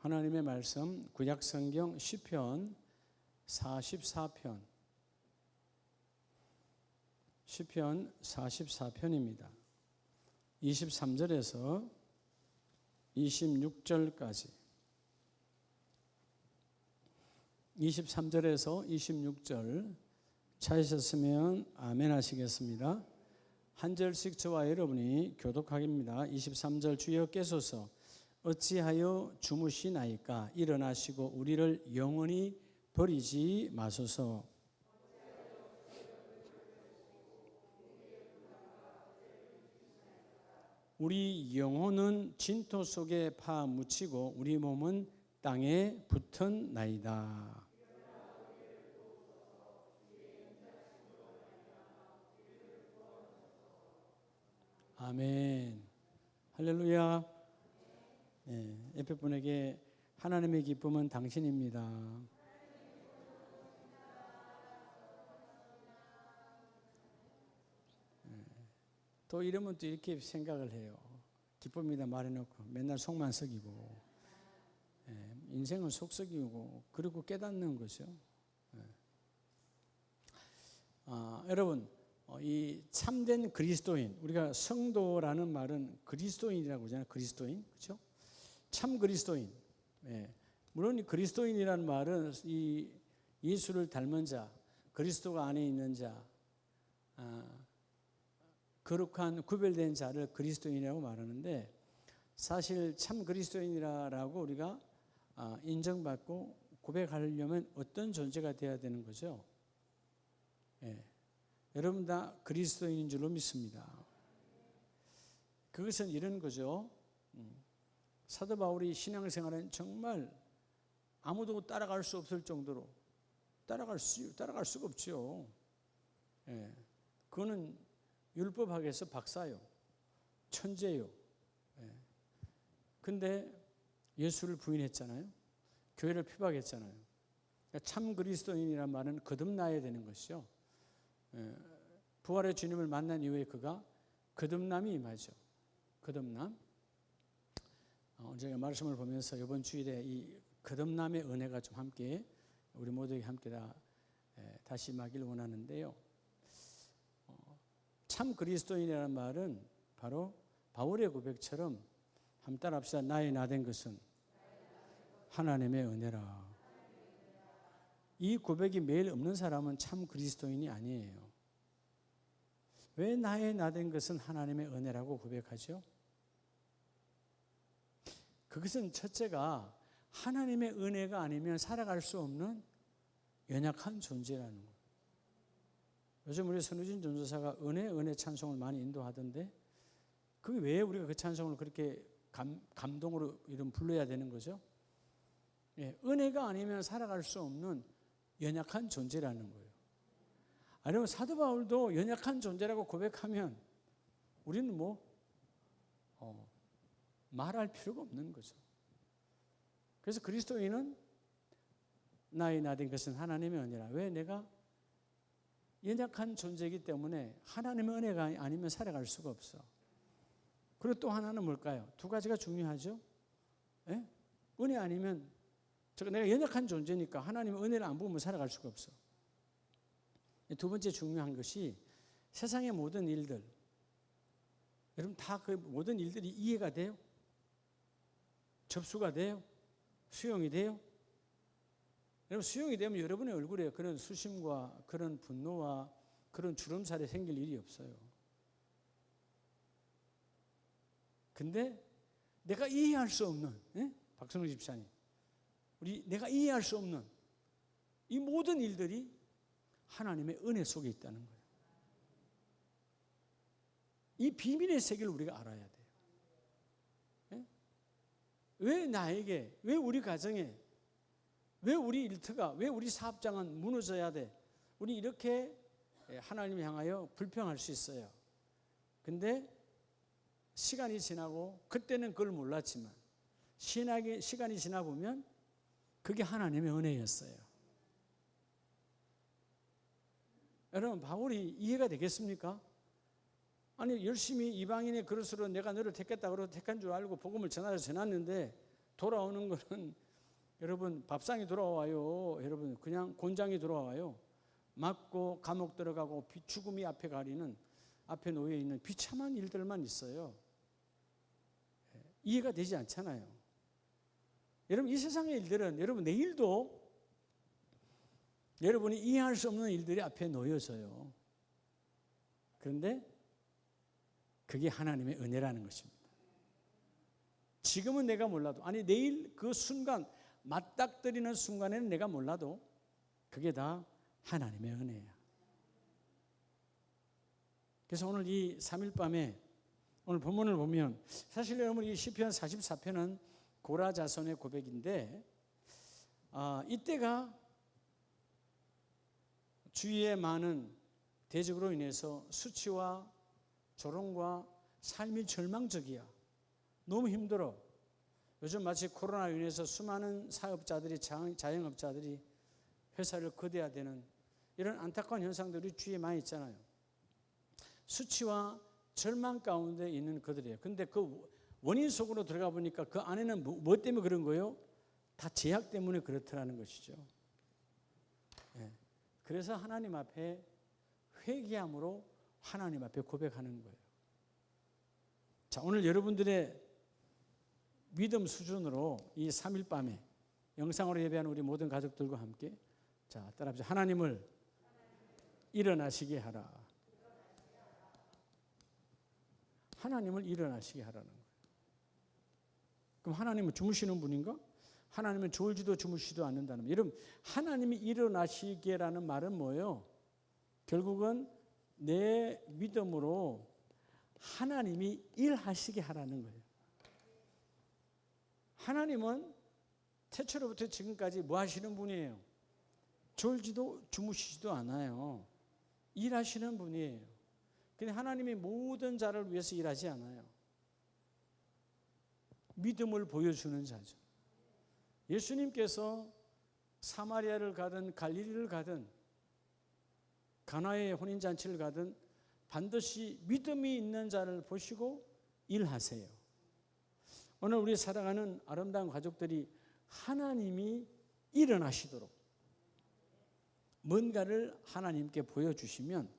하나님의 말씀 구약성경 시편 44편 시편 44편입니다. 23절에서 26절까지 23절에서 26절 찾으셨으면 아멘 하시겠습니다. 한 절씩 저와 여러분이 교독하겠습니다. 23절 주여 깨소서 어찌하여 주무시나이까 일어나시고 우리를 영원히 버리지 마소서. 우리 영혼은 진토 속에 파묻히고 우리 몸은 땅에 붙은 나이다. 아멘. 할렐루야. 네, 옆에 분에게 하나님의 기쁨은 당신입니다. 또 이러면 또 이렇게 생각을 해요. 기쁩니다 말해놓고 맨날 속만 썩이고 인생은 속 썩이고 그리고 깨닫는 거죠. 여러분 이 참된 그리스도인, 우리가 성도라는 말은 그리스도인이라고 하잖아요. 그리스도인, 그렇죠? 참 그리스도인. 물론 이 그리스도인이라는 말은 이 예수를 닮은 자, 그리스도가 안에 있는 자, 거룩한 구별된 자를 그리스도인이라고 말하는데, 사실 참 그리스도인이라고 우리가 인정받고 고백하려면 어떤 존재가 되어야 되는 거죠? 여러분 다 그리스도인인 줄로 믿습니다. 그것은 이런 거죠. 사도 바울이 신앙생활은 정말 아무도 따라갈 수 없을 정도로 따라갈 수가 없죠. 그거는 율법학에서 박사요, 천재요. 근데 예수를 부인했잖아요. 교회를 피박했잖아요. 그러니까 참 그리스도인이란 말은 거듭나야 되는 것이죠. 부활의 주님을 만난 이후에 그가 거듭남이 임하죠. 거듭남. 오늘 제가 말씀을 보면서 이번 주일에 이 거듭남의 은혜가 좀 함께 우리 모두에게 함께 다시 임하기를 원하는데요. 참 그리스도인이라는 말은 바로 바울의 고백처럼 한번 따라합시다. 나의 나된 것은 하나님의 은혜라. 이 고백이 매일 없는 사람은 참 그리스도인이 아니에요. 왜 나의 나된 것은 하나님의 은혜라고 고백하죠? 그것은 첫째가 하나님의 은혜가 아니면 살아갈 수 없는 연약한 존재라는 거예요. 요즘 우리 선우진 전도사가 은혜 찬송을 많이 인도하던데, 그게 왜 우리가 그 찬송을 그렇게 감동으로 이런 불러야 되는 거죠? 은혜가 아니면 살아갈 수 없는 연약한 존재라는 거예요. 아니면 사도 바울도 연약한 존재라고 고백하면 우리는 말할 필요가 없는 거죠. 그래서 그리스도인은 나의 나된 것은 하나님의 은혜라. 왜? 내가 연약한 존재이기 때문에 하나님의 은혜가 아니면 살아갈 수가 없어. 그리고 또 하나는 뭘까요? 두 가지가 중요하죠. 은혜 아니면 내가 연약한 존재니까 하나님의 은혜를 안 보면 살아갈 수가 없어. 두 번째 중요한 것이 세상의 모든 일들, 여러분 다 그 모든 일들이 이해가 돼요? 접수가 돼요? 수용이 돼요? 여러분 수용이 되면 여러분의 얼굴에 그런 수심과 그런 분노와 그런 주름살이 생길 일이 없어요. 근데 내가 이해할 수 없는, 박성우 집사님, 내가 이해할 수 없는 이 모든 일들이 하나님의 은혜 속에 있다는 거예요. 이 비밀의 세계를 우리가 알아야 돼요. 왜 나에게, 왜 우리 가정에, 왜 우리 일터가, 왜 우리 사업장은 무너져야 돼? 우리 이렇게 하나님을 향하여 불평할 수 있어요. 근데 시간이 지나고, 그때는 그걸 몰랐지만 시간이 지나 보면 그게 하나님의 은혜였어요. 여러분 바울이 이해가 되겠습니까? 아니 열심히 이방인의 그릇으로 내가 너를 택했다 그러고 택한 줄 알고 복음을 전하려 전했는데 돌아오는 거는 여러분 밥상이 돌아와요. 여러분 그냥 곤장이 돌아와요. 맞고 감옥 들어가고 죽음이 앞에 가리는 앞에 놓여 있는 비참한 일들만 있어요. 이해가 되지 않잖아요. 여러분 이 세상의 일들은 여러분 내일도 여러분이 이해할 수 없는 일들이 앞에 놓여져요. 그런데 그게 하나님의 은혜라는 것입니다. 지금은 내가 몰라도 아니 내일 그 순간 맞닥뜨리는 순간에는 내가 몰라도 그게 다 하나님의 은혜야. 그래서 오늘 이 3일 밤에 오늘 본문을 보면 사실 여러분 이 시편 44편은 고라 자손의 고백인데 이때가 주위에 많은 대적으로 인해서 수치와 조롱과 삶이 절망적이야. 너무 힘들어. 요즘 마치 코로나로 인해서 수많은 사업자들이 자영업자들이 회사를 거둬야 되는 이런 안타까운 현상들이 주위에 많이 있잖아요. 수치와 절망 가운데 있는 그들이에요. 근데 그 원인 속으로 들어가 보니까 그 안에는 뭐 때문에 그런 거예요? 다 제약 때문에 그렇더라는 것이죠. 네. 그래서 하나님 앞에 회개함으로 하나님 앞에 고백하는 거예요. 자, 오늘 여러분들의 믿음 수준으로 이 3일 밤에 영상으로 예배하는 우리 모든 가족들과 함께 자, 따라합시다. 하나님을 일어나시게 하라. 하나님을 일어나시게 하라는 거예요. 그럼 하나님은 주무시는 분인가? 하나님은 졸지도 주무시지도 않는다는 거예요. 여러분, 하나님이 일어나시게라는 말은 뭐예요? 결국은 내 믿음으로 하나님이 일하시게 하라는 거예요. 하나님은 태초로부터 지금까지 뭐 하시는 분이에요? 졸지도 주무시지도 않아요. 일하시는 분이에요. 근데 하나님이 모든 자를 위해서 일하지 않아요. 믿음을 보여주는 자죠. 예수님께서 사마리아를 가든 갈릴리를 가든 가나의 혼인잔치를 가든 반드시 믿음이 있는 자를 보시고 일하세요. 오늘 우리 살아가는 아름다운 가족들이 하나님이 일어나시도록 뭔가를 하나님께 보여주시면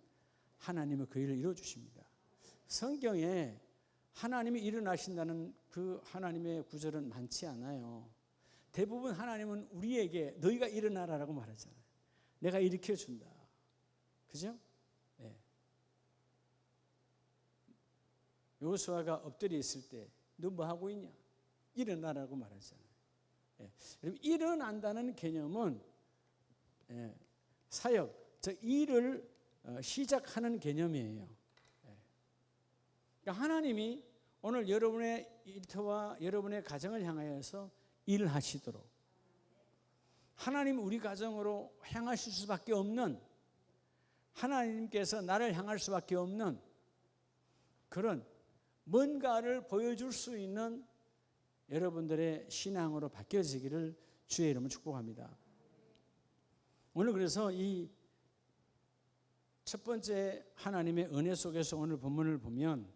하나님은 그 일을 이루어주십니다. 성경에 하나님이 일어나신다는 그 하나님의 구절은 많지 않아요. 대부분 하나님은 우리에게 너희가 일어나라라고 말하잖아요. 내가 일으켜준다. 그죠? 네. 여호수아가 엎드려 있을 때 너 뭐 하고 있냐? 일어나라고 말하잖아요. 네. 여러분 일어난다는 개념은 사역, 저 일을 시작하는 개념이에요. 그러니까 하나님이 오늘 여러분의 일터와 여러분의 가정을 향하여서 일하시도록 하나님 우리 가정으로 향하실 수밖에 없는 하나님께서 나를 향할 수밖에 없는 그런 뭔가를 보여줄 수 있는 여러분들의 신앙으로 바뀌어지기를 주의 이름으로 축복합니다. 오늘 그래서 이 첫 번째 하나님의 은혜 속에서 오늘 본문을 보면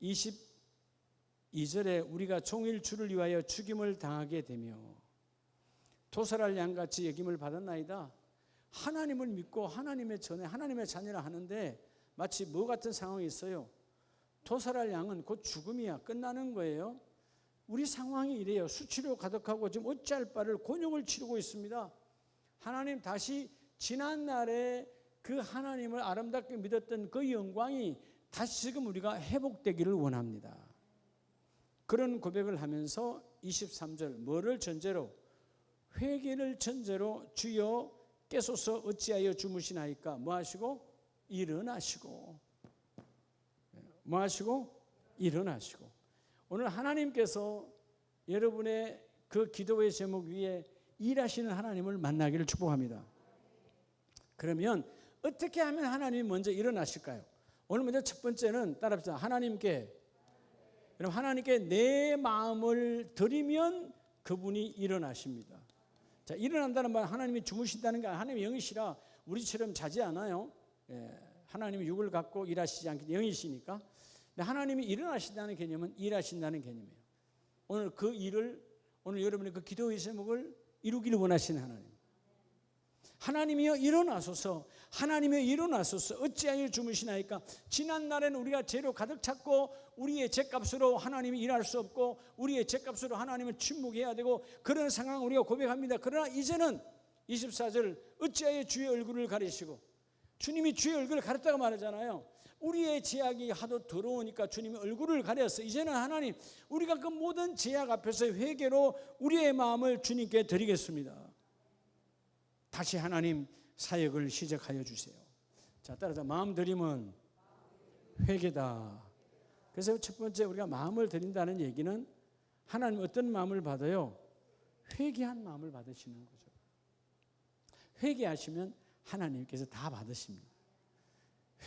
22절에 우리가 종일 주를 위하여 죽임을 당하게 되며 도살할 양같이 여김을 받았나이다. 하나님을 믿고 하나님의 전에 하나님의 자녀라 하는데 마치 뭐 같은 상황이 있어요. 도살할 양은 곧 죽음이야. 끝나는 거예요. 우리 상황이 이래요. 수치로 가득하고 지금 어찌할 바를 곤욕을 치르고 있습니다. 하나님 다시 지난날에 그 하나님을 아름답게 믿었던 그 영광이 다시 지금 우리가 회복되기를 원합니다. 그런 고백을 하면서 23절 뭐를 전제로? 회개를 전제로 주여 깨소서 어찌하여 주무시나이까? 뭐 하시고? 일어나시고. 뭐 하시고? 일어나시고. 오늘 하나님께서 여러분의 그 기도의 제목 위에 일하시는 하나님을 만나기를 축복합니다. 그러면 어떻게 하면 하나님이 먼저 일어나실까요? 오늘 먼저 첫 번째는 따라합시다. 하나님께 여러분 하나님께 내 마음을 드리면 그분이 일어나십니다. 자, 일어난다는 말 하나님이 주무신다는 게 하나님이 영이시라 우리처럼 자지 않아요. 하나님이 육을 갖고 일하시지 않기 영이시니까. 근데 하나님이 일어나신다는 개념은 일하신다는 개념이에요. 오늘 그 일을, 오늘 여러분의 그 기도의 제목을 이루기를 원하시는 하나님. 하나님이여 일어나소서, 하나님이여 일어나소서. 어찌하여 주무시나이까. 지난 날에는 우리가 죄로 가득 찼고 우리의 죄값으로 하나님이 일할 수 없고 우리의 죄값으로 하나님을 침묵해야 되고 그런 상황 우리가 고백합니다. 그러나 이제는 24절 어찌하여 주의 얼굴을 가리시고, 주님이 주의 얼굴을 가렸다고 말하잖아요. 우리의 죄악이 하도 더러우니까 주님이 얼굴을 가렸어. 이제는 하나님, 우리가 그 모든 죄악 앞에서 회개로 우리의 마음을 주님께 드리겠습니다. 다시 하나님 사역을 시작하여 주세요. 자, 따라서 마음 드림은 회개다. 그래서 첫 번째 우리가 마음을 드린다는 얘기는 하나님 어떤 마음을 받아요? 회개한 마음을 받으시는 거죠. 회개하시면 하나님께서 다 받으십니다.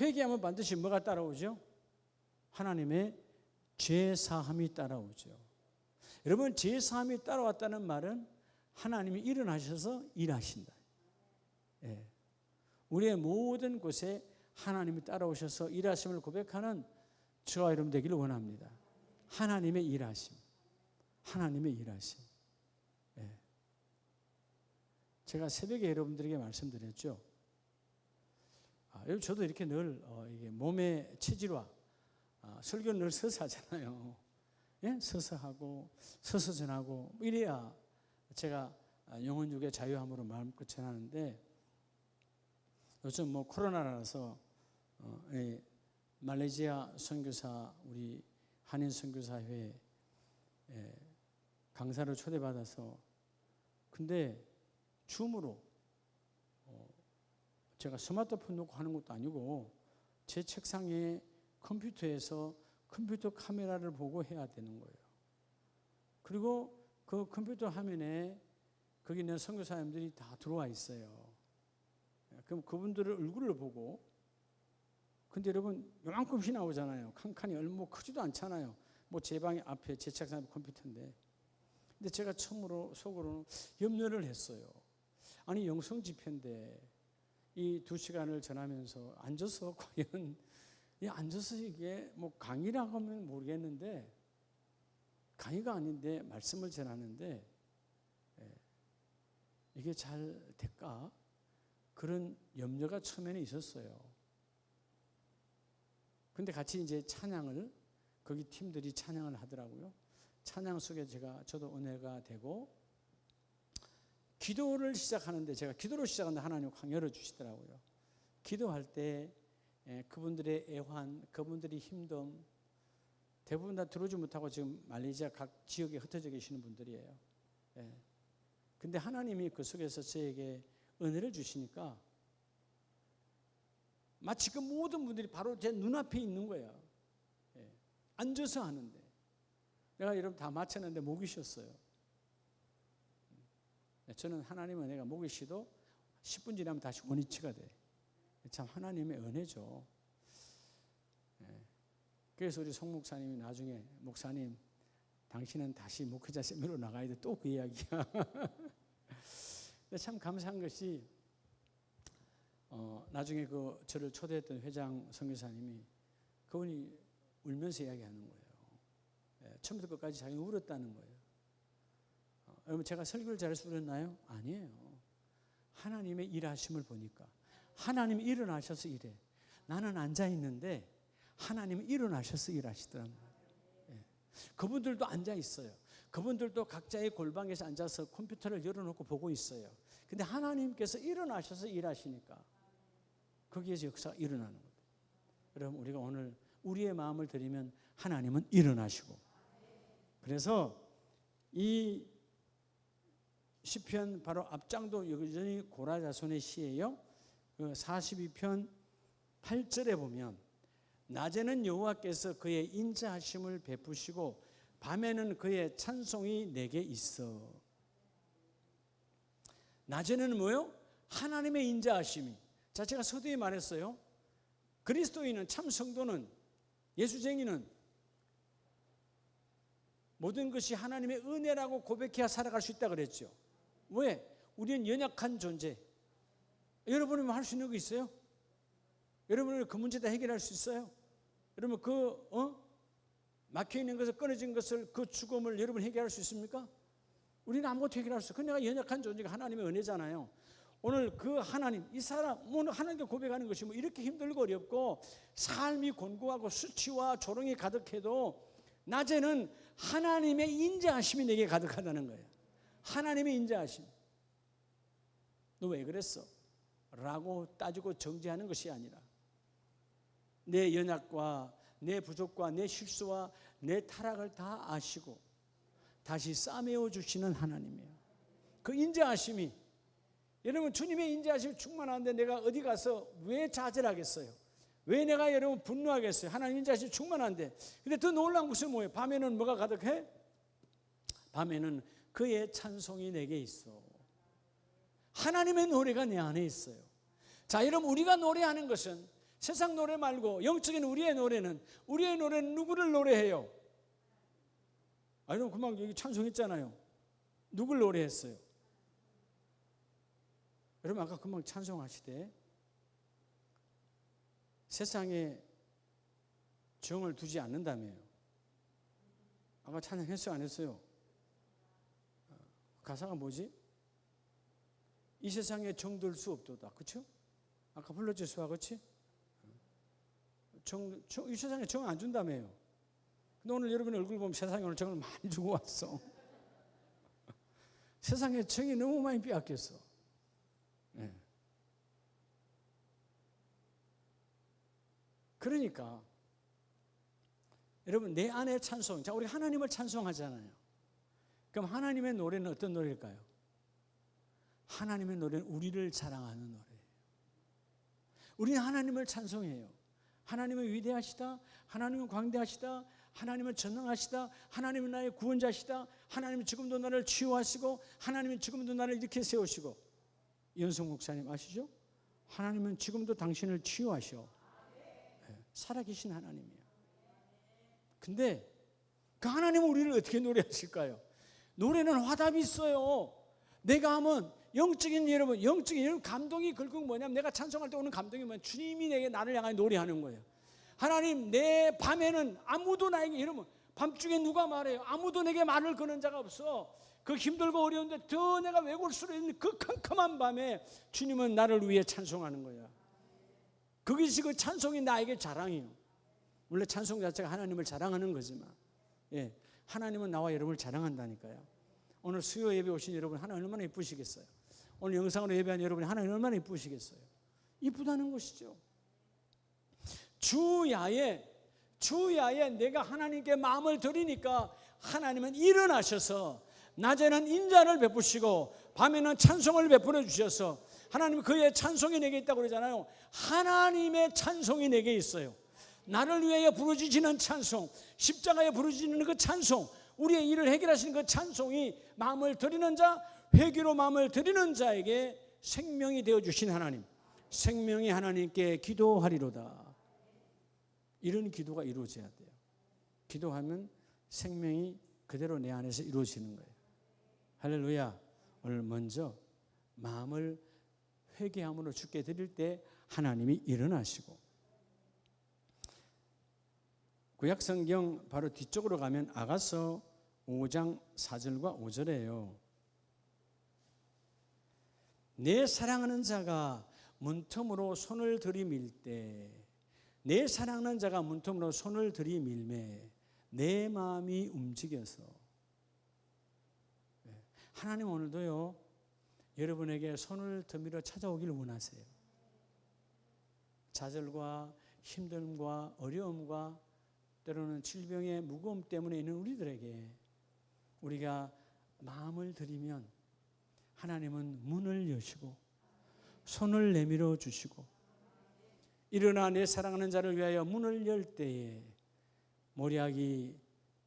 회개하면 반드시 뭐가 따라오죠? 하나님의 죄사함이 따라오죠. 여러분, 죄사함이 따라왔다는 말은 하나님이 일어나셔서 일하신다. 예. 우리의 모든 곳에 하나님이 따라오셔서 일하심을 고백하는 저와 여러분 되기를 원합니다. 하나님의 일하심, 하나님의 일하심. 예. 제가 새벽에 여러분들에게 말씀드렸죠. 여러분, 저도 이렇게 늘 이게 몸의 체질화, 설교는 늘 서서 하잖아요. 예? 서서 하고 서서 전하고 이래야 제가 영혼 육의 자유함으로 마음껏 전하는데, 요즘 뭐 코로나라서 말레이시아 선교사, 우리 한인 선교사회 강사를 초대받아서, 근데 줌으로 제가 스마트폰 놓고 하는 것도 아니고 제 책상에 컴퓨터에서 컴퓨터 카메라를 보고 해야 되는 거예요. 그리고 그 컴퓨터 화면에 거기 있는 선교사님들이 다 들어와 있어요. 그럼 그분들의 얼굴을 보고, 근데 여러분 요만큼씩 나오잖아요. 칸칸이 얼마 크지도 않잖아요. 뭐 제 방에 앞에 제 책상에 컴퓨터인데. 근데 제가 처음으로 속으로는 염려를 했어요. 아니, 영성 집회인데 이 2시간을 전하면서 앉아서 과연 앉아서 이게 뭐 강의라고 하면 모르겠는데, 강의가 아닌데 말씀을 전하는데 이게 잘 될까? 그런 염려가 처음에는 있었어요. 근데 같이 이제 찬양을, 거기 팀들이 찬양을 하더라고요. 찬양 속에 저도 은혜가 되고, 기도를 시작하는데, 제가 기도로 시작하는데 하나님 확 열어주시더라고요. 기도할 때 그분들의 애환, 그분들이 힘듦, 대부분 다 들어오지 못하고 지금 말레이시아 각 지역에 흩어져 계시는 분들이에요. 근데 하나님이 그 속에서 저에게 은혜를 주시니까 마치 그 모든 분들이 바로 제 눈앞에 있는 거예요. 앉아서 하는데 내가 여러분 다 마쳤는데 목이 쉬었어요. 저는 하나님의 은혜가 목이 쉬도 10분 지나면 다시 원위치가 돼. 참 하나님의 은혜죠. 그래서 우리 송 목사님이 나중에, 목사님 당신은 다시 목회자 세미나로 나가야 돼, 또 그 이야기야. 참 감사한 것이 나중에 그 저를 초대했던 회장 선교사님이, 그분이 울면서 이야기하는 거예요. 처음부터 끝까지 자기 울었다는 거예요. 여러분, 제가 설교를 잘해서 울었나요? 아니에요. 하나님의 일하심을 보니까 하나님이 일어나셔서 일해. 나는 앉아 있는데 하나님이 일어나셔서 일하시더란 말이에요. 그분들도 앉아 있어요. 그분들도 각자의 골방에서 앉아서 컴퓨터를 열어놓고 보고 있어요. 근데 하나님께서 일어나셔서 일하시니까 거기에서 역사가 일어나는 거예요. 여러분, 우리가 오늘 우리의 마음을 드리면 하나님은 일어나시고, 그래서 이 시편 바로 앞장도 여전히 고라 자손의 시예요. 42편 8절에 보면, 낮에는 여호와께서 그의 인자하심을 베푸시고 밤에는 그의 찬송이 내게 있어. 낮에는 뭐요? 하나님의 인자하심이. 자, 제가 서두에 말했어요. 그리스도인은, 참 성도는, 예수쟁이는 모든 것이 하나님의 은혜라고 고백해야 살아갈 수 있다 그랬죠. 왜? 우리는 연약한 존재. 여러분이 뭐 할 수 있는 거 있어요? 여러분은 그 문제 다 해결할 수 있어요? 여러분 막혀있는 것을, 끊어진 것을, 그 죽음을 여러분 해결할 수 있습니까? 우리는 아무것도 해결할 수 없어요. 내가 연약한 존재가 하나님의 은혜잖아요. 오늘 그 하나님, 이 사람, 오늘 하나님께 고백하는 것이 뭐 이렇게 힘들고 어렵고 삶이 곤고하고 수치와 조롱이 가득해도 낮에는 하나님의 인자하심이 내게 가득하다는 거예요. 하나님의 인자하심. 너 왜 그랬어? 라고 따지고 정죄하는 것이 아니라 내 연약과 내 부족과 내 실수와 내 타락을 다 아시고 다시 싸매어 주시는 하나님이에요. 그 인자하심이, 여러분 주님의 인자하심이 충만한데 내가 어디 가서 왜 좌절하겠어요? 왜 내가 여러분 분노하겠어요? 하나님 인자하심이 충만한데. 근데 더 놀라운 것은 뭐예요? 밤에는 뭐가 가득해? 밤에는 그의 찬송이 내게 있어. 하나님의 노래가 내 안에 있어요. 자, 여러분 우리가 노래하는 것은 세상 노래 말고 영적인 우리의 노래는 누구를 노래해요? 여러분 금방 여기 찬송했잖아요. 누굴 노래했어요? 여러분 아까 금방 찬송하시되 세상에 정을 두지 않는다며요. 아까 찬양했어요, 안 했어요? 가사가 뭐지? 이 세상에 정들 수 없도다. 그렇죠? 아까 불렀지, 수아, 그렇지? 이 세상에 정 안 준다며요. 근데 오늘 여러분 얼굴 보면 세상에 오늘 정을 많이 주고 왔어. 세상에 정이 너무 많이 빼앗겼어. 네. 그러니까 여러분 내 안에 찬송. 자, 우리 하나님을 찬송하잖아요. 그럼 하나님의 노래는 어떤 노래일까요? 하나님의 노래는 우리를 자랑하는 노래예요. 우리는 하나님을 찬송해요. 하나님은 위대하시다. 하나님은 광대하시다. 하나님은 전능하시다. 하나님은 나의 구원자시다. 하나님은 지금도 나를 치유하시고 하나님은 지금도 나를 이렇게 세우시고. 이현성 목사님 아시죠? 하나님은 지금도 당신을 치유하셔. 살아계신 하나님이에요. 근데 그 하나님은 우리를 어떻게 노래하실까요? 노래는 화답이 있어요. 내가 하면 영적인 감동이 결국 뭐냐면 내가 찬송할 때 오는 감동이 뭐냐면 주님이 나를 향해 노래하는 거예요. 하나님, 내 밤에는 아무도 나에게, 여러분 밤중에 누가 말해요? 아무도 내게 말을 거는 자가 없어. 그 힘들고 어려운데 더 내가 외골 수로 있는 그 캄캄한 밤에 주님은 나를 위해 찬송하는 거야. 그것이 그 찬송이 나에게 자랑이에요. 원래 찬송 자체가 하나님을 자랑하는 거지만, 예, 하나님은 나와 여러분을 자랑한다니까요. 오늘 수요 예배 오신 여러분 하나님 얼마나 이쁘시겠어요? 오늘 영상으로 예배한 여러분이 하나님 얼마나 이쁘시겠어요? 이쁘다는 것이죠. 주야에 내가 하나님께 마음을 드리니까 하나님은 일어나셔서 낮에는 인자를 베푸시고 밤에는 찬송을 베풀어 주셔서 하나님은 그의 찬송이 내게 있다고 그러잖아요. 하나님의 찬송이 내게 있어요. 나를 위하여 부르짖는 찬송, 십자가에 부르짖는 그 찬송, 우리의 일을 해결하시는 그 찬송이 마음을 드리는 자, 회개로 마음을 드리는 자에게 생명이 되어주신 하나님, 생명이 하나님께 기도하리로다. 이런 기도가 이루어져야 돼요. 기도하면 생명이 그대로 내 안에서 이루어지는 거예요. 할렐루야. 오늘 먼저 마음을 회개함으로 주께 드릴 때 하나님이 일어나시고, 구약성경 바로 뒤쪽으로 가면 아가서 5장 4절과 5절이에요. 내 사랑하는 자가 문틈으로 손을 들이밀 때, 내 사랑하는 자가 문틈으로 손을 들이밀매 내 마음이 움직여서. 하나님 오늘도요 여러분에게 손을 들밀어 찾아오기를 원하세요. 좌절과 힘듦과 어려움과 때로는 질병의 무거움 때문에 있는 우리들에게 우리가 마음을 들이면 하나님은 문을 여시고 손을 내밀어 주시고, 일어나 내 사랑하는 자를 위하여 문을 열 때에 모략이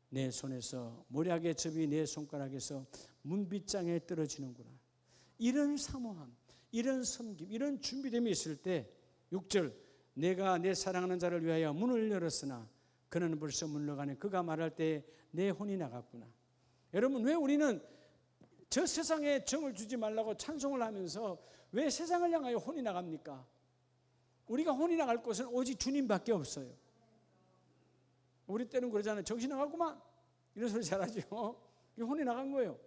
내 손에서, 모략의 접이 내 손가락에서 문빗장에 떨어지는구나. 이런 사모함, 이런 섬김, 이런 준비됨이 있을 때 6절, 내가 내 사랑하는 자를 위하여 문을 열었으나 그는 벌써 물러가네. 그가 말할 때 내 혼이 나갔구나. 여러분, 왜 우리는 저 세상에 정을 주지 말라고 찬송을 하면서 왜 세상을 향하여 혼이 나갑니까? 우리가 혼이 나갈 곳은 오직 주님밖에 없어요. 우리 때는 그러잖아요. 정신 나갔구만. 이런 소리 잘하죠. 이게 혼이 나간 거예요.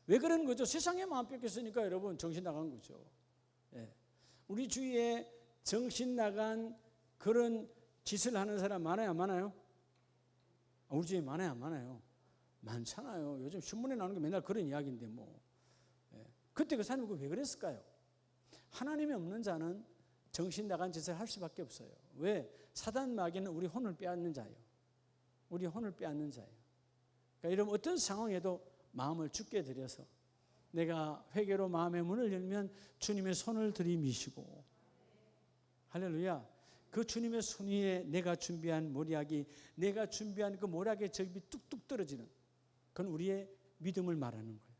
왜 그러는 거죠? 세상에 마음 뺏겼으니까 여러분 정신 나간 거죠. 예. 우리 주위에 정신 나간 그런 짓을 하는 사람 많아요, 안 많아요? 우리 주위에 많아요, 안 많아요? 많잖아요. 요즘 신문에 나오는 게 맨날 그런 이야기인데 뭐. 예. 그때 그 사람이 왜 그랬을까요? 하나님이 없는 자는 정신 나간 짓을 할 수밖에 없어요. 왜? 사단 마귀는 우리 혼을 빼앗는 자예요. 우리 혼을 빼앗는 자예요. 그러니까 이런 어떤 상황에도 마음을 주께 드려서 내가 회개로 마음의 문을 열면 주님의 손을 들이미시고, 할렐루야, 그 주님의 손 위에 내가 준비한 모략이, 내가 준비한 그 모략의 적이 뚝뚝 떨어지는, 그건 우리의 믿음을 말하는 거예요.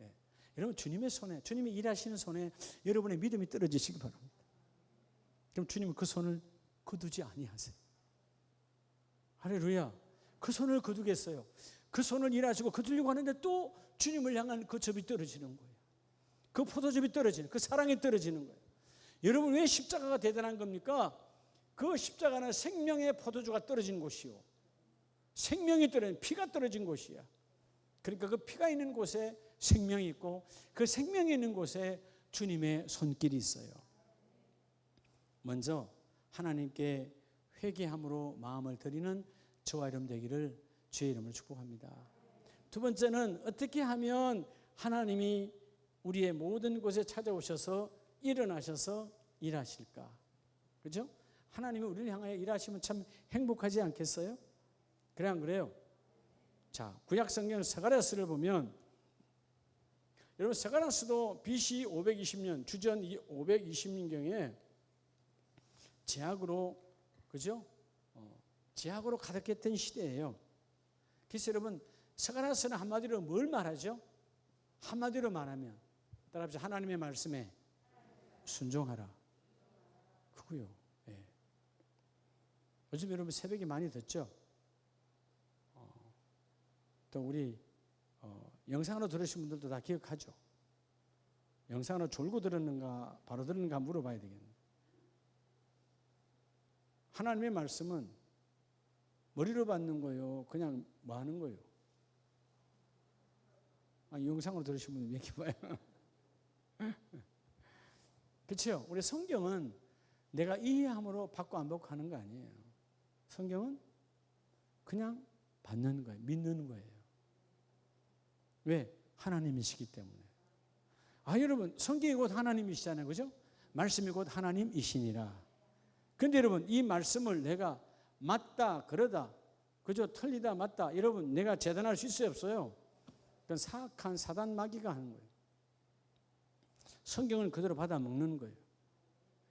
예. 여러분 주님의 손에, 주님이 일하시는 손에 여러분의 믿음이 떨어지시기 바랍니다. 그럼 주님은 그 손을 거두지 아니하세요. 할렐루야. 그 손을 거두겠어요. 그 손을 일하시고 거두려고 하는데 또 주님을 향한 그 접이 떨어지는 거예요. 그 포도즙이 떨어지는, 그 사랑이 떨어지는 거예요. 여러분 왜 십자가가 대단한 겁니까? 그 십자가는 생명의 포도주가 떨어진 곳이요, 생명이 떨어진, 피가 떨어진 곳이야. 그러니까 그 피가 있는 곳에 생명이 있고 그 생명이 있는 곳에 주님의 손길이 있어요. 먼저 하나님께 회개함으로 마음을 드리는 저와 여러분 되기를 주의 이름으로 축복합니다. 두 번째는 어떻게 하면 하나님이 우리의 모든 곳에 찾아오셔서 일어나셔서 일하실까? 그렇죠? 하나님이 우리를 향하여 일하시면 참 행복하지 않겠어요? 그래 안 그래요? 자, 구약 성경 스가랴서를 보면, 여러분 스가랴서도 BC 520년, 주전 520년경에 제약으로, 그죠? 제약으로 가득했던 시대예요. 그래서 여러분 스가랴서는 한마디로 뭘 말하죠? 한마디로 말하면 따라합시다. 하나님의 말씀에 순종하라. 그거요. 예. 요즘 여러분 새벽에 많이 듣죠? 또 우리 영상으로 들으신 분들도 다 기억하죠? 영상으로 졸고 들었는가 바로 들었는가 물어봐야 되겠네. 하나님의 말씀은 머리로 받는 거예요? 그냥 뭐 하는 거예요? 영상으로 들으신 분은 얘기해봐요. 그렇죠? 우리 성경은 내가 이해함으로 받고 안 받고 하는 거 아니에요. 성경은 그냥 받는 거예요. 믿는 거예요. 왜? 하나님이시기 때문에. 여러분 성경이 곧 하나님이시잖아요. 그죠? 말씀이 곧 하나님이시니라. 그런데 여러분 이 말씀을 내가 맞다 그러다, 그죠? 틀리다 맞다, 여러분 내가 재단할 수 있어요 없어요? 그건 사악한 사단 마귀가 하는 거예요. 성경을 그대로 받아 먹는 거예요.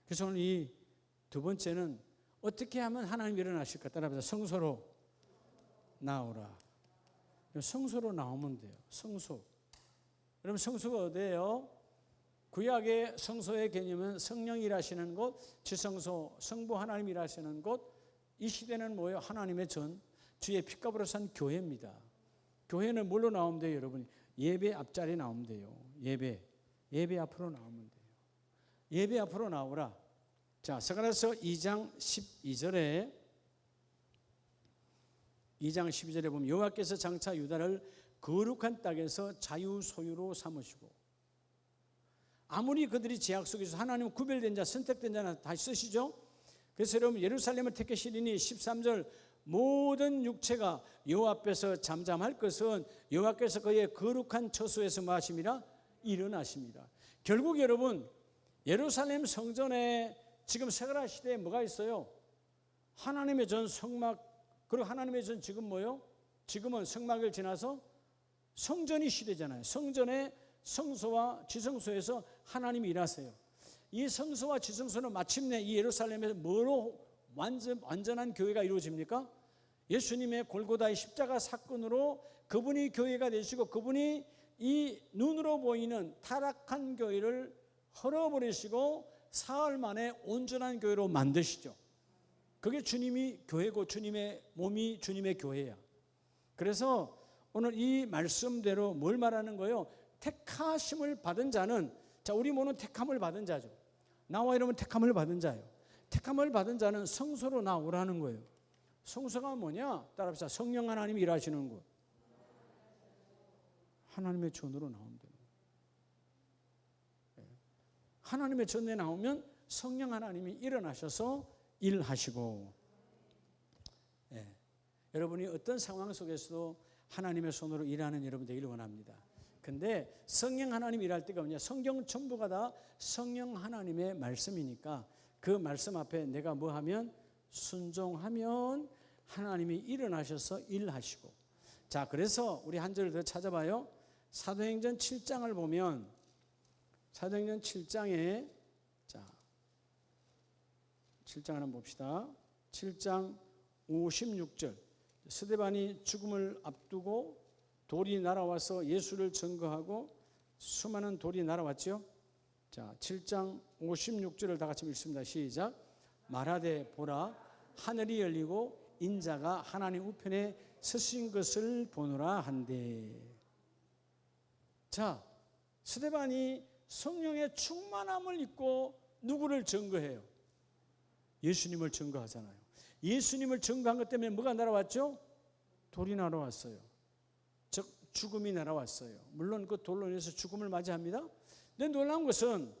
그래서 오늘 이 두 번째는 어떻게 하면 하나님이 일어나실까? 따라합시다. 성소로 나오라. 성소로 나오면 돼요. 성소. 여러분 성소가 어디예요? 구약의 성소의 개념은 성령이 일하시는 곳, 지성소, 성부 하나님 일하시는 곳. 이 시대는 뭐예요? 하나님의 전, 주의 피값으로 산 교회입니다. 교회는 뭘로 나오면 돼요, 여러분? 예배 앞자리 나오면 돼요. 예배 앞으로 나오면 돼요. 예배 앞으로 나오라. 자, 스가랴서 2장 12절에 보면 여호와께서 장차 유다를 거룩한 땅에서 자유 소유로 삼으시고, 아무리 그들이 제약 속에서 하나님 구별된 자, 선택된 자나 다시 쓰시죠. 그래서 여러분 예루살렘을 택하시리니 13절, 모든 육체가 여호와 앞에서 잠잠할 것은 여호와께서 그의 거룩한 처소에서 뭐 하심이라? 일어나십니다. 결국 여러분 예루살렘 성전에 지금 스가랴 시대에 뭐가 있어요? 하나님의 전 성막, 그리고 하나님의 전 지금 뭐요? 지금은 성막을 지나서 성전이 시대잖아요. 성전의 성소와 지성소에서 하나님이 일하세요. 이 성소와 지성소는 마침내 이 예루살렘에서 뭐로 완전한 교회가 이루어집니까? 예수님의 골고다의 십자가 사건으로 그분이 교회가 되시고, 그분이 이 눈으로 보이는 타락한 교회를 헐어버리시고 사흘 만에 온전한 교회로 만드시죠. 그게 주님이 교회고 주님의 몸이 주님의 교회야. 그래서 오늘 이 말씀대로 뭘 말하는 거예요? 택하심을 받은 자는, 자, 우리 모는 택함을 받은 자죠. 나와 여러분 택함을 받은 자예요. 택함을 받은 자는 성소로 나오라는 거예요. 성소가 뭐냐? 따라합시다. 성령 하나님이 일하시는 곳. 하나님의 전으로 나오면 돼요. 하나님의 전에 나오면 성령 하나님이 일어나셔서 일하시고, 여러분이 어떤 상황 속에서도 하나님의 손으로 일하는 여러분 되기를 원합니다. 근데 성령 하나님 일할 때가 뭐냐? 성경 전부가 다 성령 하나님의 말씀이니까 그 말씀 앞에 내가 뭐 하면 순종하면 하나님이 일어나셔서 일하시고. 자, 그래서 우리 한 절을 더 찾아봐요. 사도행전 7장을 보면 사도행전 7장에, 자, 7장 한번 봅시다. 7장 56절. 스데반이 죽음을 앞두고 돌이 날아와서 예수를 증거하고 수많은 돌이 날아왔죠. 자, 7장 56절을 다 같이 읽습니다. 시작. 말하되 보라 하늘이 열리고 인자가 하나님 우편에 서신 것을 보노라 한대. 자, 스데반이 성령의 충만함을 입고 누구를 증거해요? 예수님을 증거하잖아요. 예수님을 증거한 것 때문에 뭐가 날아왔죠? 돌이 날아왔어요. 즉 죽음이 날아왔어요. 물론 그 돌로 인해서 죽음을 맞이합니다. 근데 놀라운 것은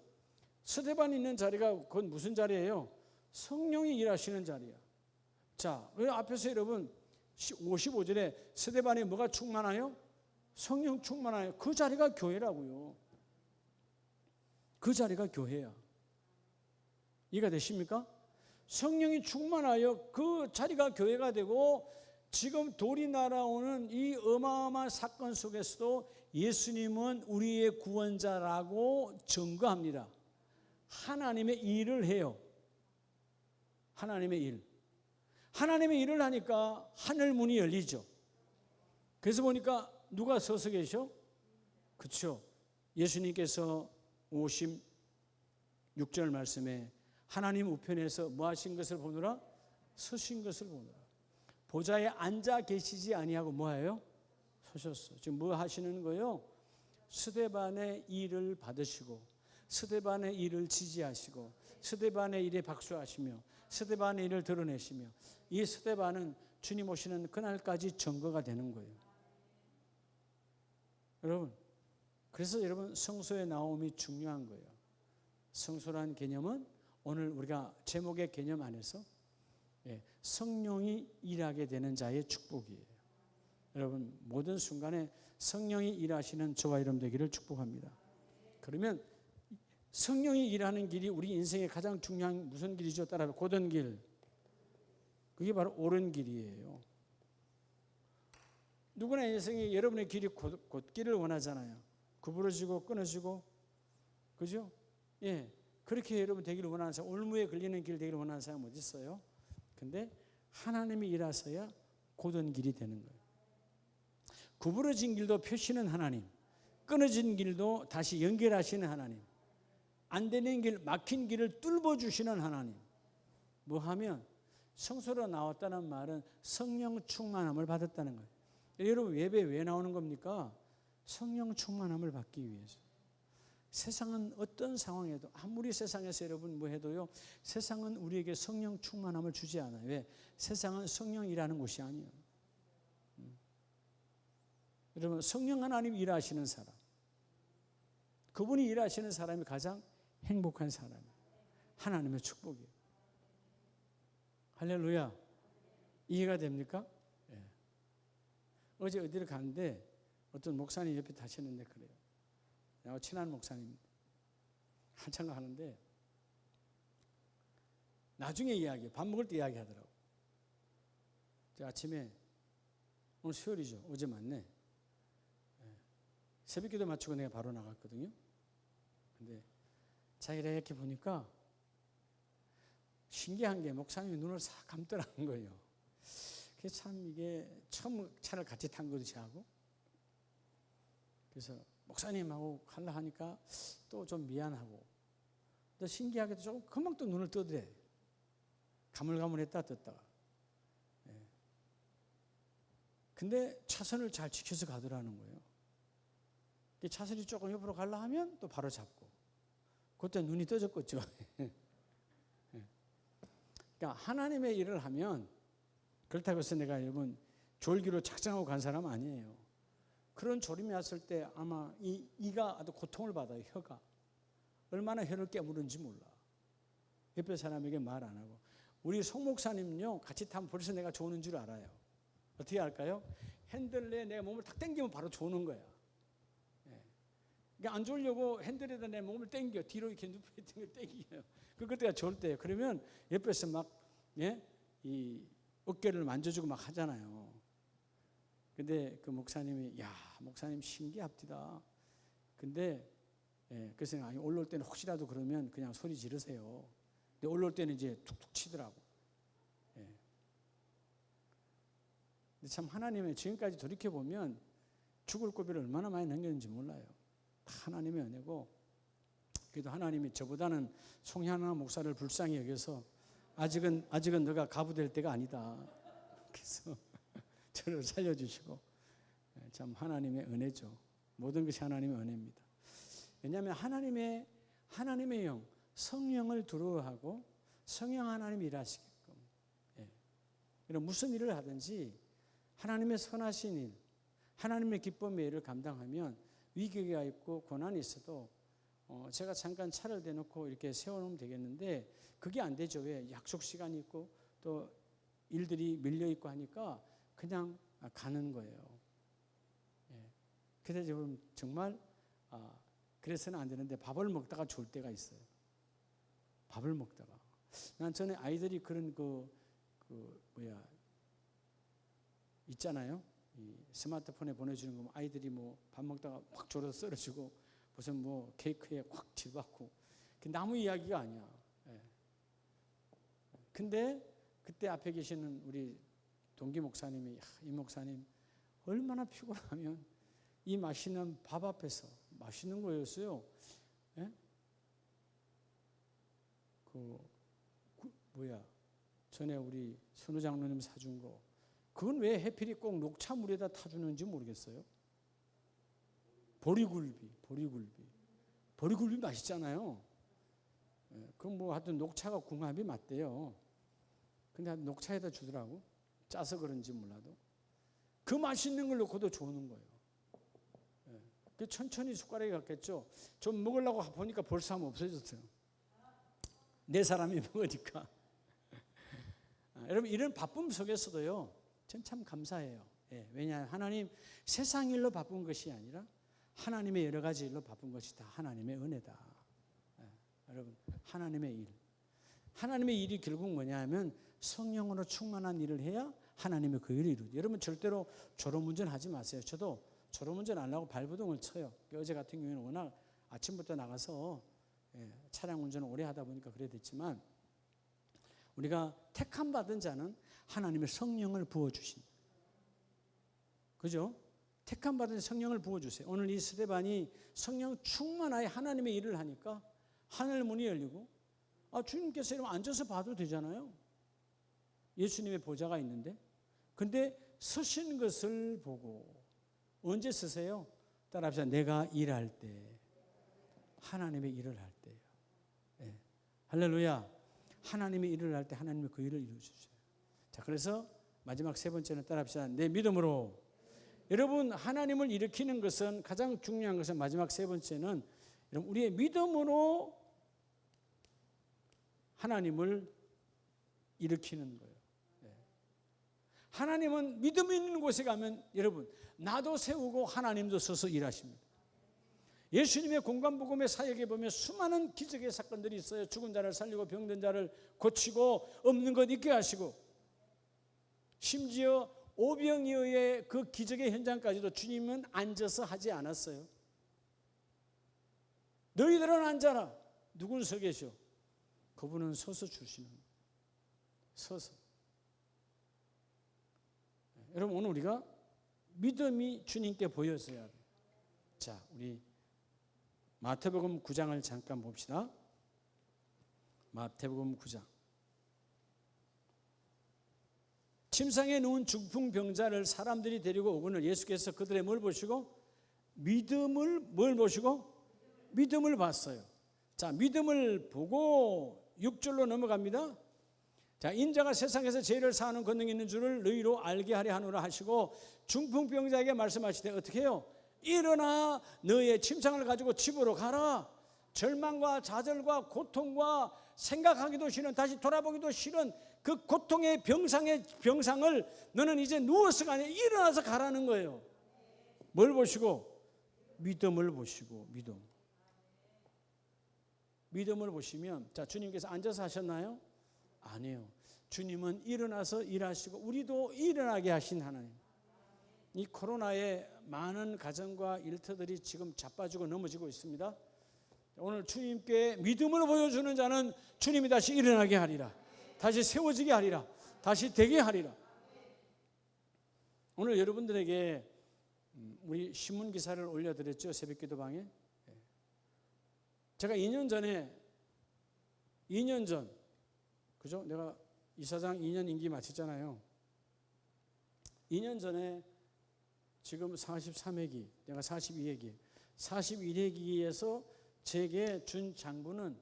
스데반이 있는 자리가 그건 무슨 자리예요? 성령이 일하시는 자리야. 자, 앞에서 여러분 55절에 스데반이 뭐가 충만하요? 성령 충만하요. 그 자리가 교회라고요. 그 자리가 교회야. 이해가 되십니까? 성령이 충만하여 그 자리가 교회가 되고, 지금 돌이 날아오는 이 어마어마한 사건 속에서도 예수님은 우리의 구원자라고 증거합니다. 하나님의 일을 해요. 하나님의 일. 하나님의 일을 하니까 하늘 문이 열리죠. 그래서 보니까 누가 서서 계셔? 그렇죠. 예수님께서 56절 말씀에 하나님 우편에서 뭐 하신 것을 보느라? 서신 것을 보느라. 보좌에 앉아 계시지 아니하고 뭐예요? 서셨어. 지금 뭐 하시는 거예요? 스데반의 일을 받으시고, 스데반의 일을 지지하시고, 스데반의 일에 박수하시며, 스데반의 일을 드러내시며, 이 스데반은 주님 오시는 그날까지 증거가 되는 거예요. 여러분, 그래서 여러분 성소의 나옴이 중요한 거예요. 성소라는 개념은 오늘 우리가 제목의 개념 안에서 성령이 일하게 되는 자의 축복이에요. 여러분 모든 순간에 성령이 일하시는 저와 여러분 되기를 축복합니다. 그러면 성령이 일하는 길이 우리 인생의 가장 중요한 무슨 길이죠? 따라서 고든 길. 그게 바로 옳은 길이에요. 누구나 인생에 여러분의 길이 곧길을 원하잖아요. 구부러지고 끊어지고, 그죠? 예, 그렇게 여러분 되기를 원하는 사람, 올무에 걸리는 길 되기를 원하는 사람 어디 있어요? 근데 하나님이 일하셔야 고든 길이 되는 거예요. 구부러진 길도 펴시는 하나님, 끊어진 길도 다시 연결하시는 하나님, 안 되는 길, 막힌 길을 뚫어주시는 하나님. 뭐 하면 성소로 나왔다는 말은 성령 충만함을 받았다는 거예요. 여러분 예배 왜 나오는 겁니까? 성령 충만함을 받기 위해서. 세상은 어떤 상황에도 아무리 세상에서 여러분 뭐 해도요, 세상은 우리에게 성령 충만함을 주지 않아요. 왜? 세상은 성령이라는 곳이 아니에요. 여러분 성령 하나님 일하시는 사람, 그분이 일하시는 사람이 가장 행복한 사람이에요. 하나님의 축복이에요. 할렐루야. 이해가 됩니까? 예. 어제 어디를 가는데 어떤 목사님 옆에 타시는데 그래요. 나하고 친한 목사님입니다. 한참 가는데 나중에 이야기해요. 밥 먹을 때 이야기하더라고. 제가 아침에 오늘 수요일이죠. 어제 맞네. 새벽기도 마치고 내가 바로 나갔거든요. 근데 자기가 이렇게 보니까 신기한 게 목사님이 눈을 싹 감더라는 거예요. 그게 참 이게 처음 차를 같이 탄 거지 하고. 그래서 목사님하고 갈라 하니까 또 좀 미안하고. 또 신기하게도 조금 금방 또 눈을 뜨더래. 가물가물했다 떴다가. 근데 차선을 잘 지켜서 가더라는 거예요. 차선이 조금 옆으로 갈라 하면 또 바로 잡고. 그때 눈이 떠졌겠죠. 그러니까 하나님의 일을 하면 그렇다고 해서 내가 여러분 졸기로 작정하고 간 사람 아니에요. 그런 졸음이 왔을 때 아마 이가 아주 고통을 받아요. 혀가 얼마나 혀를 깨무는지 몰라. 옆에 사람에게 말 안 하고. 우리 송 목사님요 같이 타면 벌써 내가 조는 줄 알아요. 어떻게 할까요? 핸들에 내 몸을 탁 당기면 바로 조는 거야. 그러니까 안 졸려고 핸들에다 내 몸을 당겨 뒤로 이렇게 눕혀 당겨요. 그때가 졸 때예요. 그러면 옆에서 막 이 어깨를 만져주고 막 하잖아요. 근데 그 목사님이 야 목사님 신기합디다. 근데 그래서 아니 올라올 때는 혹시라도 그러면 그냥 소리 지르세요. 근데 올라올 때는 이제 툭툭 치더라고. 근데 참 하나님의 지금까지 돌이켜 보면 죽을 고비를 얼마나 많이 넘겼는지 몰라요. 다 하나님의 은혜고, 그래도 하나님이 저보다는 송현아 목사를 불쌍히 여겨서 아직은 너가 가부될 때가 아니다. 그래서 저를 살려주시고, 참 하나님의 은혜죠. 모든 것이 하나님의 은혜입니다. 왜냐하면 하나님의 영, 성령을 두려워하고 성령 하나님이 일하시게끔, 이런 무슨 일을 하든지 하나님의 선하신 일, 하나님의 기쁨의 일을 감당하면 위기가 있고 고난이 있어도 제가 잠깐 차를 대놓고 이렇게 세워놓으면 되겠는데 그게 안 되죠. 왜? 약속 시간이 있고 또 일들이 밀려 있고 하니까 그냥 가는 거예요. 그래서 여러분 정말 그래서는 안 되는데 밥을 먹다가 졸 때가 있어요. 밥을 먹다가. 난 전에 아이들이 그런 있잖아요. 이 스마트폰에 보내주는 거 아이들이 뭐 밥 먹다가 확 졸아서 쓰러지고 무슨 뭐 케이크에 확 뒤받고 그 나무 이야기가 아니야. 근데 그때 앞에 계시는 우리 동기 목사님이 이 목사님 얼마나 피곤하면 이 맛있는 밥 앞에서 맛있는 거였어요. 전에 우리 선우 장로님 사준 거 그건 왜 해필이 꼭 녹차물에다 타주는지 모르겠어요. 보리굴비 맛있잖아요. 그럼 뭐 하여튼 녹차가 궁합이 맞대요. 근데 녹차에다 주더라고. 짜서 그런지 몰라도. 그 맛있는 걸 놓고도 좋은 거예요. 천천히 숟가락에 갔겠죠. 좀 먹으려고 보니까 벌써 하면 없어졌어요. 내 사람이 먹으니까. 여러분 이런 바쁨 속에서도요. 전 참 감사해요. 왜냐하면 하나님 세상 일로 바쁜 것이 아니라 하나님의 여러 가지 일로 바쁜 것이 다 하나님의 은혜다. 여러분 하나님의 일. 하나님의 일이 결국 뭐냐 하면 성령으로 충만한 일을 해야 하나님의 그 일을 이루죠. 여러분 절대로 졸음운전 하지 마세요. 저도 졸음운전 안 하고 발부동을 쳐요. 어제 같은 경우에는 워낙 아침부터 나가서 차량 운전을 오래 하다 보니까 그래 됐지만 우리가 택함 받은 자는 하나님의 성령을 부어주신다. 그죠? 택함 받은 성령을 부어주세요. 오늘 이 스데반이 성령 충만하여 하나님의 일을 하니까 하늘 문이 열리고 주님께서 이러면 앉아서 봐도 되잖아요. 예수님의 보좌가 있는데. 근데 서신 것을 보고 언제 서세요? 따라합시다. 내가 일할 때, 하나님의 일을 할 때요. 할렐루야. 하나님의 일을 할 때 하나님의 그 일을 이루어주세요. 자, 그래서 마지막 세 번째는 따라합시다. 내 믿음으로. 여러분 하나님을 일으키는 것은 가장 중요한 것은 마지막 세 번째는 여러분 우리의 믿음으로 하나님을 일으키는 거예요. 하나님은 믿음 있는 곳에 가면 여러분 나도 세우고 하나님도 서서 일하십니다. 예수님의 공간복음의 사역에 보면 수많은 기적의 사건들이 있어요. 죽은 자를 살리고 병든 자를 고치고 없는 것 있게 하시고 심지어 오병이어의 그 기적의 현장까지도 주님은 앉아서 하지 않았어요. 너희들은 앉아라. 누구는 서 계셔? 그분은 서서 주시는 거예요. 서서. 여러분 오늘 우리가 믿음이 주님께 보였어야 돼요. 자, 우리 마태복음 9장을 잠깐 봅시다. 마태복음 9장. 침상에 누운 중풍병자를 사람들이 데리고 오거늘 예수께서 그들의 뭘 보시고? 믿음을 뭘 보시고? 믿음을 봤어요. 자, 믿음을 보고 6절로 넘어갑니다. 자, 인자가 세상에서 죄를 사하는 권능이 있는 줄을 너희로 알게 하려 하노라 하시고 중풍병자에게 말씀하시되 어떻게 해요? 일어나 너의 침상을 가지고 집으로 가라. 절망과 좌절과 고통과 생각하기도 싫은, 다시 돌아보기도 싫은 그 고통의 병상을 너는 이제 누워서가 아니라 일어나서 가라는 거예요. 뭘 보시고? 믿음을 보시고. 믿음을 보시면, 자, 주님께서 앉아서 하셨나요? 아니에요. 주님은 일어나서 일하시고 우리도 일어나게 하신 하나님. 이 코로나에 많은 가정과 일터들이 지금 자빠지고 넘어지고 있습니다. 오늘 주님께 믿음을 보여주는 자는 주님이 다시 일어나게 하리라. 다시 세워지게 하리라. 다시 되게 하리라. 오늘 여러분들에게 우리 신문 기사를 올려드렸죠. 새벽기도방에. 제가 2년 전 그죠? 내가 이사장 2년 임기 마쳤잖아요. 2년 전에 지금 43회기, 내가 42회기, 41회기에서 제게 준 잔고는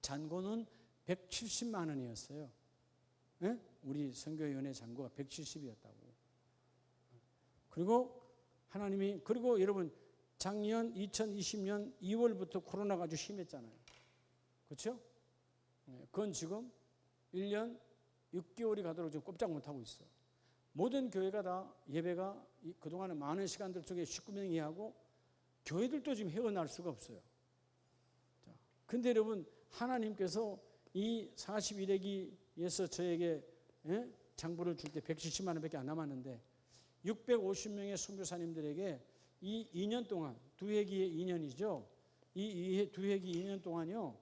170만 원이었어요. 네? 우리 선교위원회 잔고가 170이었다고. 그리고 하나님이, 그리고 여러분 작년 2020년 2월부터 코로나가 아주 심했잖아요. 그렇죠? 그건 지금 1년 6개월이 가도록 지금 꼼짝 못하고 있어. 모든 교회가 다 예배가 그동안에 많은 시간들 속에 19명이 하고 교회들도 지금 헤어날 수가 없어요. 근데 여러분 하나님께서 이 41회기에서 저에게 장부를 줄 때 170만 원밖에 안 남았는데 650명의 선교사님들에게 이 2년 동안, 두 회기의 2년이죠. 이 두 회기 2년 동안요.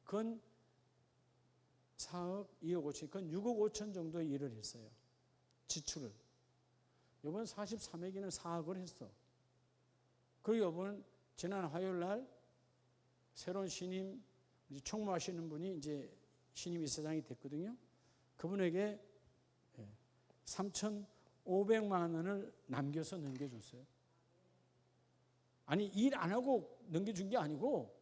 건 4억 2억 5천, 건 6억 5천 정도의 일을 했어요. 지출을. 이번 43회기는 4억을 했어. 그리고 이번 지난 화요일 날 새로운 신임 총무하시는 분이 이제 신임 이사장이 됐거든요. 그분에게 3,500만 원을 남겨서 넘겨줬어요. 아니 일 안 하고 넘겨준 게 아니고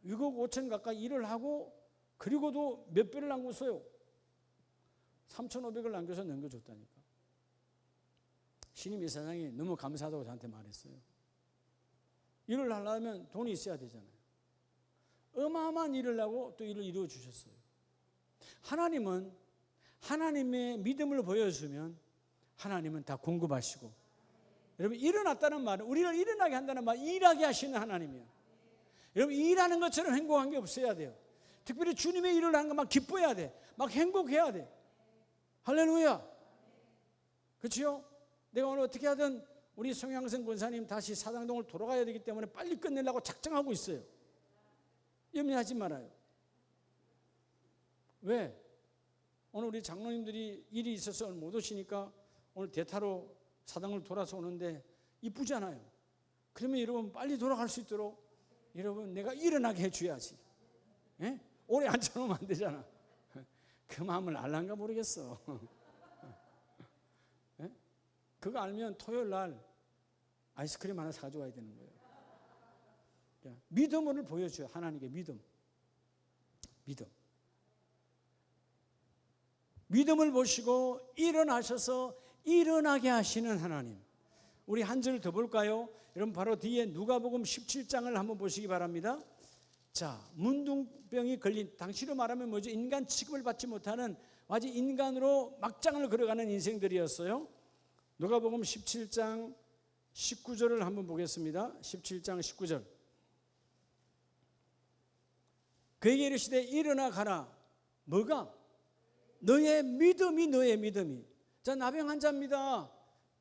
6억 5천 가까이 일을 하고 그리고도 몇 배를 남겼어요. 3,500을 남겨서 넘겨줬다니까. 신임 이사장이 너무 감사하다고 저한테 말했어요. 일을 하려면 돈이 있어야 되잖아요. 어마어마한 일을 하고 또 일을 이루어 주셨어요. 하나님은 하나님의 믿음을 보여주면 하나님은 다 공급하시고, 여러분 일어났다는 말은 우리를 일어나게 한다는 말, 일하게 하시는 하나님이에요. 여러분 일하는 것처럼 행복한 게 없어야 돼요. 특별히 주님의 일을 하는 것만 기뻐해야 돼. 막 행복해야 돼. 할렐루야. 그렇죠? 내가 오늘 어떻게 하든 우리 송양선 권사님 다시 사당동을 돌아가야 되기 때문에 빨리 끝내려고 작정하고 있어요. 염려하지 말아요. 왜? 오늘 우리 장로님들이 일이 있어서 못 오시니까 오늘 대타로 사당을 돌아서 오는데 이쁘잖아요. 그러면 여러분 빨리 돌아갈 수 있도록 여러분 내가 일어나게 해줘야지. 예? 오래 앉아놓으면 안 되잖아. 그 마음을 알란가 모르겠어. 예? 그거 알면 토요일 날 아이스크림 하나 사줘야 되는 거예요. 믿음을 보여줘요. 하나님께 믿음. 믿음을 보시고 일어나셔서 일어나게 하시는 하나님. 우리 한 절 더 볼까요? 여러분 바로 뒤에 누가복음 17장을 한번 보시기 바랍니다. 자, 문둥병이 걸린, 당시로 말하면 뭐죠? 인간 취급을 받지 못하는 아주 인간으로 막장을 걸어가는 인생들이었어요. 누가복음 17장 19절을 한번 보겠습니다. 17장 19절. 그에게 이르시되 일어나 가라. 뭐가? 너의 믿음이. 자, 나병 환자입니다.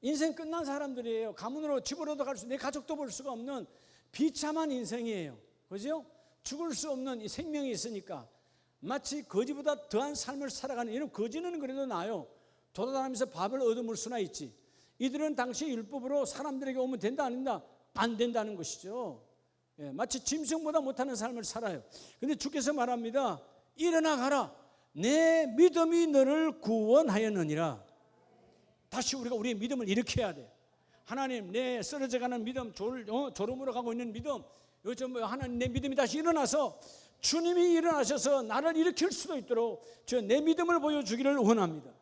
인생 끝난 사람들이에요. 가문으로 집으로도 갈 수, 내 가족도 볼 수가 없는 비참한 인생이에요. 그죠? 죽을 수 없는 이 생명이 있으니까 마치 거지보다 더한 삶을 살아가는, 이런 거지는 그래도 나아요. 돌아다니면서 밥을 얻어먹을 수나 있지. 이들은 당시 율법으로 사람들에게 오면 된다 안 된다? 안 된다는 것이죠. 예, 마치 짐승보다 못하는 삶을 살아요. 그런데 주께서 말합니다. 일어나 가라. 내 믿음이 너를 구원하였느니라. 다시 우리가 우리의 믿음을 일으켜야 돼. 하나님, 내 쓰러져가는 믿음, 졸음으로 가고 있는 믿음, 요즘 하나님 내 믿음이 다시 일어나서 주님이 일어나셔서 나를 일으킬 수도 있도록 내 믿음을 보여주기를 원합니다.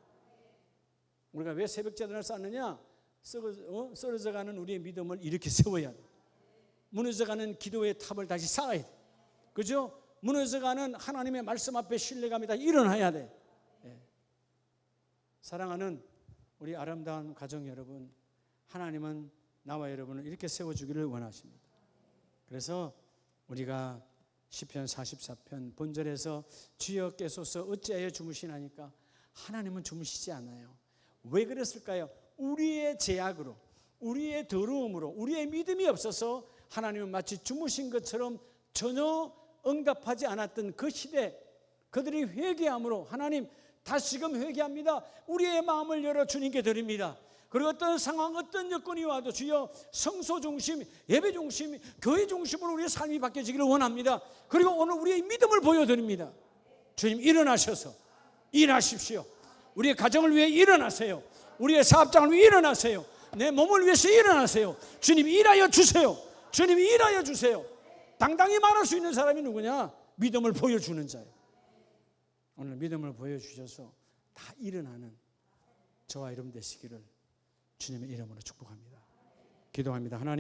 우리가 왜 새벽제단을 쌓느냐? 쓰러져가는 우리의 믿음을 이렇게 세워야 돼. 무너져가는 기도의 탑을 다시 쌓아야 돼. 그죠? 무너져가는 하나님의 말씀 앞에 신뢰감이 다 일어나야 돼. 사랑하는 우리 아름다운 가정 여러분, 하나님은 나와 여러분을 이렇게 세워주기를 원하십니다. 그래서 우리가 시편 44편 본절에서 주여 깨소서 어찌하여 주무시나니까 하나님은 주무시지 않아요. 왜 그랬을까요? 우리의 죄악으로, 우리의 더러움으로, 우리의 믿음이 없어서 하나님은 마치 주무신 것처럼 전혀 응답하지 않았던 그 시대, 그들이 회개함으로 하나님 다시금 회개합니다. 우리의 마음을 열어 주님께 드립니다. 그리고 어떤 상황, 어떤 여건이 와도 주여 성소 중심, 예배 중심, 교회 중심으로 우리의 삶이 바뀌어지기를 원합니다. 그리고 오늘 우리의 믿음을 보여드립니다. 주님 일어나셔서 일하십시오. 우리의 가정을 위해 일어나세요. 우리의 사업장을 위해 일어나세요. 내 몸을 위해서 일어나세요. 주님 일하여 주세요. 주님 일하여 주세요. 당당히 말할 수 있는 사람이 누구냐? 믿음을 보여주는 자예요. 오늘 믿음을 보여주셔서 다 일어나는 저와 여러분 되시기를 주님의 이름으로 축복합니다. 기도합니다. 하나님,